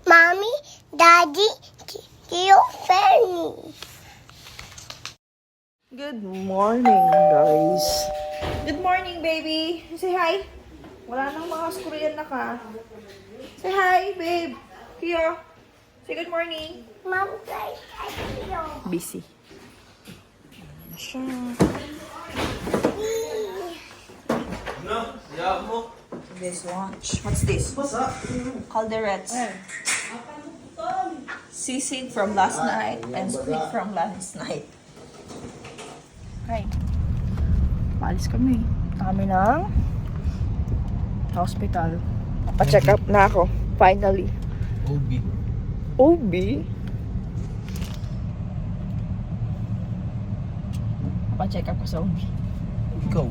Mommy, Daddy, Tio Fanny. Good morning, guys. Good morning, baby. Say hi. Wala nang mga Korean na ka. Say hi, babe. Kyo. Say good morning. Mom, guys, Tio. Busy. Ayan siya. No, yeah, mo. This lunch. What's this? What's up? Calderettes. Sisig from last night and squid from last night. Hi. Paalis kami. Kami ng hospital. Pa-check up na ako. Finally. OB. OB? Pa-check up ko sa OB. Ikaw,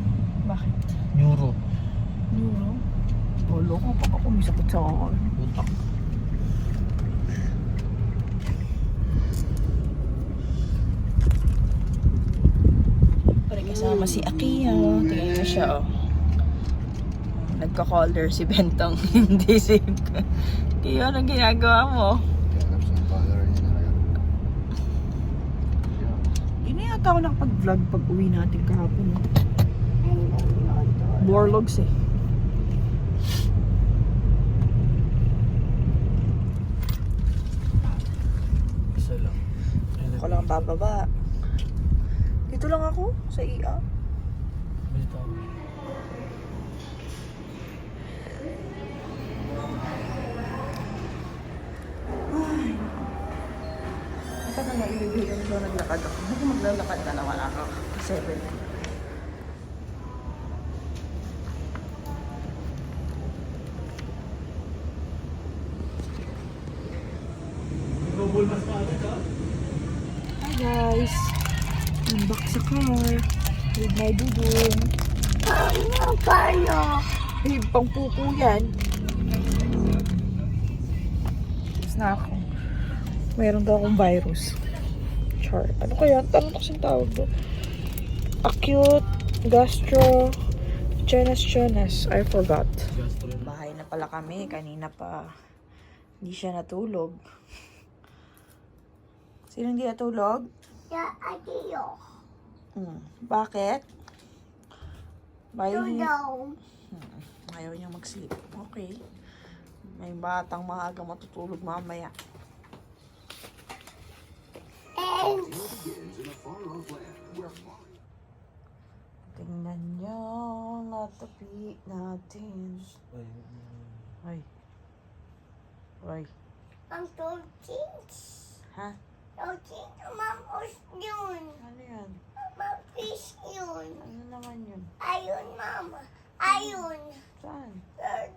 Bakit? neuro. Neuro? Lolo ko, pag ako may sakit sa Utak. Pare kasama si Akiya. Tingnan mo siya, oh. Nagka-caller si Bentong. Hindi si Akiya, anong ginagawa mo? Hindi na yata ako nakapag-vlog pag uwi natin kahapon. Borlogs eh. Isa lang. Ako lang bababa. Dito lang ako sa IA. Ito. Ito na nga ibibigyan ko naglakad ako. Hindi ko maglalakad na naman ako. 7. Hi guys! I'm back sa car with my dudong. Ano paano? Eh, pang pupo yan. Tapos na ako. Mayroon daw akong virus. Char. Ano kaya? Ano kasing tawag doon? Acute gastro Jonas. I forgot. Bahay na pala kami. Kanina pa. Hindi siya natulog. Sino hindi natulog? Ya, Tio. Bakit? Tulong. Ayaw niya mag-sleep. Okay. May batang maaga matutulog mamaya. And Tingnan niyo, natapi natin. Ay. Ay. ang tortins. Ha? Tortins, mamos yun. Ano yan? Mapis yun. Ano naman yun? Ayun, mama. Ayun. Saan?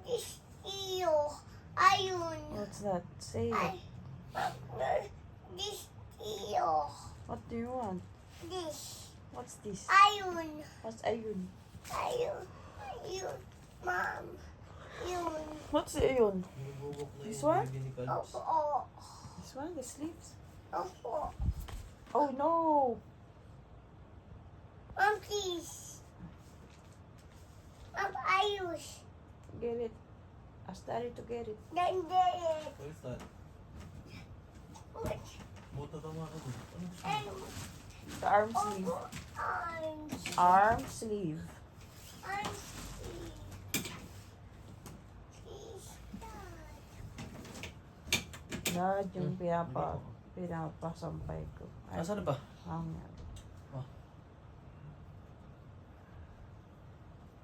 This Tio. Ayun. What's that? Say Ay, it. this Tio. What do you want? This. What's this? Ayun. What's ayun? Ayun. Ayun. Mom. Yun. What's ayun? This one? Opo. This one? The sleeves? Opo. Oh no! Mom, please. Mom, ayos. Get it. Ask Daddy to get it. Then get it. What is that? What? Buta tama ka doon. Ano? And The arm sleeve. opo, arms. Arm sleeve. Arms, please. Dad, yung pinapasampay ko. Ay, Asan na ba? hangyan.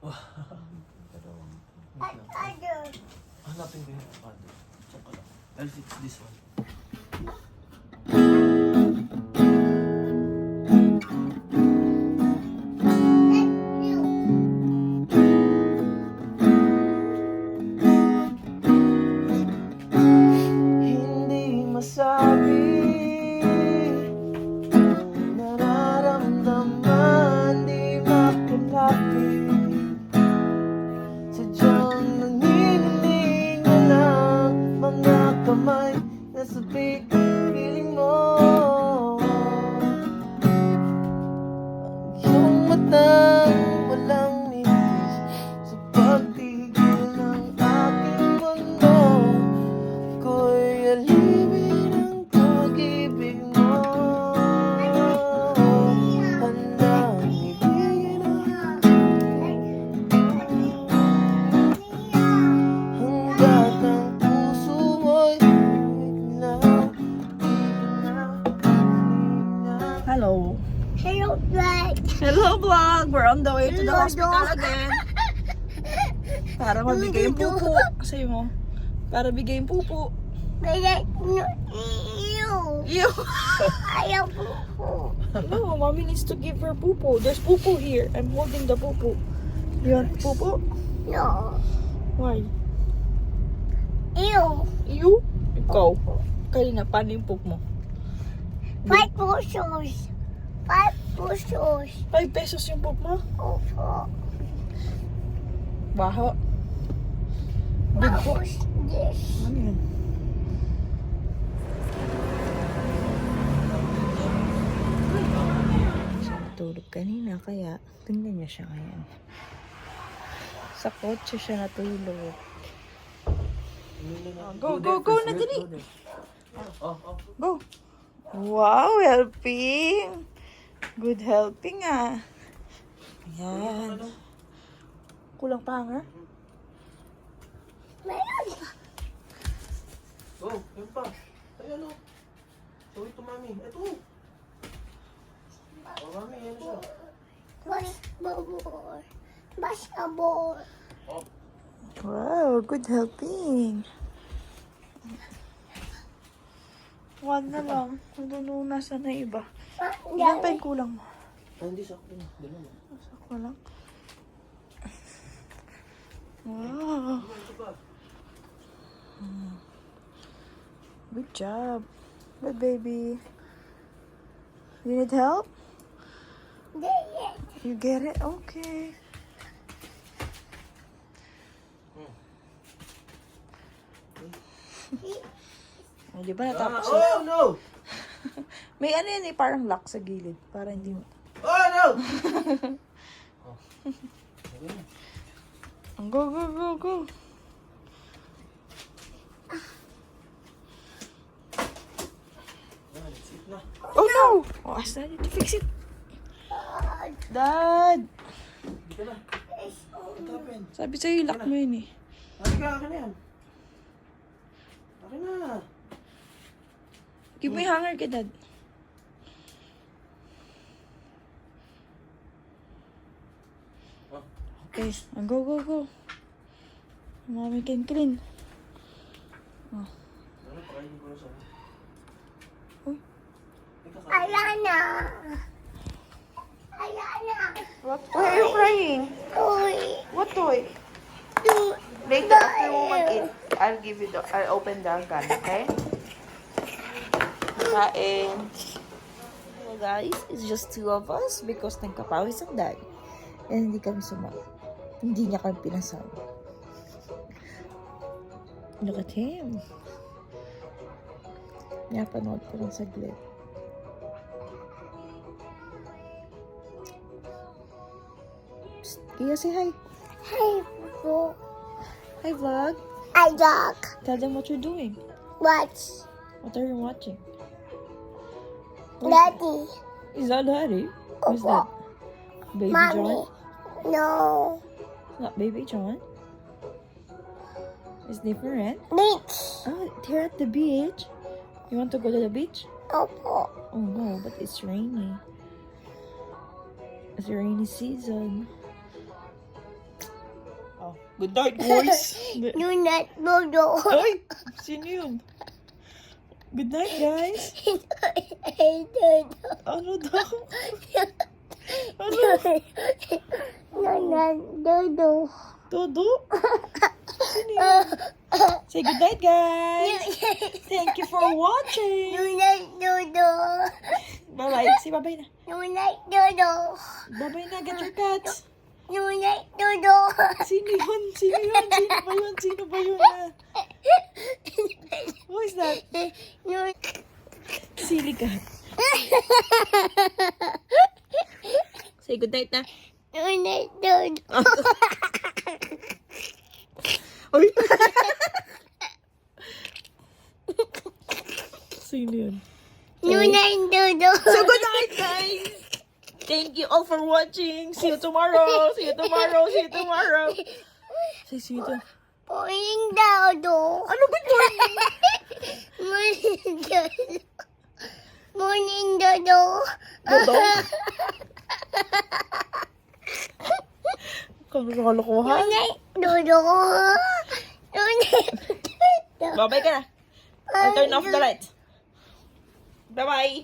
Dalawang. At other. Hanapin ko yung father. Saan ka lang? I'll fix this one. That's you. Hindi masabi ang nararamdaman, di makalapit. Sadyang nanginginig na lang mga kamay na sabik alipin ang pag-ibig mo. Handang ibigin ang hanggat ang puso mo'y Hello. Hello, Black. Hello vlog! We're on the way to the hospital again. Para mabigay yung pupo. Sa'yo mo. Para bigay yung pupo. Black, no, Ew! ayaw po. No, mommy needs to give her pupo. There's pupo here. I'm holding the pupo. You want pupo? No. Why? Ew. You? Ikaw. Kanina, paano yung poop mo? 5 pesos. 5 pesos. 5 pesos yung poop mo? Opo. Baho. Big po. Tapos this. Ano yun? Siya natulog kanina, kaya tingnan niya siya ngayon. Sa kotse siya natulog. Go, go, go na dali! Go! Wow, helping! Good helping ah. Ayan. Kulang pa nga. Meron. Oh, yun pa. Ay, ano? Show it to mami. Ito. Oh, mami, yan siya. Basketball. Basketball. Wow, good helping. One na lang. Nadununas na iba. Ilan pa yung kulang mo? Ah, hindi sa akin. Ganun. Sakto lang. Wow. Ito ba? Good job. Good baby. You need help? You get it? Okay. Oh, di ba natapos? Oh, no! May ano yan eh, parang lock sa gilid. Para hindi mo... Oh, no! Go, go, go, go. That's it na. Oh no! Oh, ask Daddy to fix it. Dad! Hindi ka na. What happened? Sabi sa'yo, lock mo yun eh. Akin ka, akin na yan. Akin na. Give me hanger kay Dad. Okay, go, go, go. Mommy can clean. Ano, pakainin ko na siya. Uy. Ayan na. Ayan na. What? Why are you crying? Uy. What toy? Du- Later, after we mag-eat, I'll open the gun, okay? Kain. Well guys, it's just 2 of us because nagkapawis ang dad. And hindi kami sumama. Hindi niya kami pinasama. Look at him. Napanood ko lang saglit. Psst, Kia, say hi. Hey, po. Hi, vlog. I dog. Tell them what you're doing. Watch. What are you watching? Daddy. Is that Daddy? Who's that? Baby Mommy. John? No. It's not Baby John. It's different. Beach. Oh, they're at the beach. You want to go to the beach? Opo. Oh no, but it's rainy. It's a rainy season. Oh, good night, boys. Nunat Bodo. Ay, sino yun? Good night, guys. Ano daw? Ano? Nunat Dodo. Todo? Sino yun? Say good night, guys. Thank you for watching. Nunat Dodo. Bye-bye. Say bye-bye na. Nunat Dodo. Bye-bye na. Get your cats. Nunat Dodo. Sino yun? Sino yun? Sino ba yun? Sino ba yun? Ah? Who is that? Silly cat. Say good night na. Nunat Dodo. Uy! Sino yun? Nunay Dodo. So, good night, guys! Thank you all for watching. See you tomorrow. See you tomorrow. See you tomorrow. Say see you tomorrow. Morning Dodo. Ano good morning? Morning Dodo. Morning Dodo. Dodo? Kalokohan. Nunay Dodo. Nunay Dodo. Babay ka na. I'll turn off the lights. Bye-bye.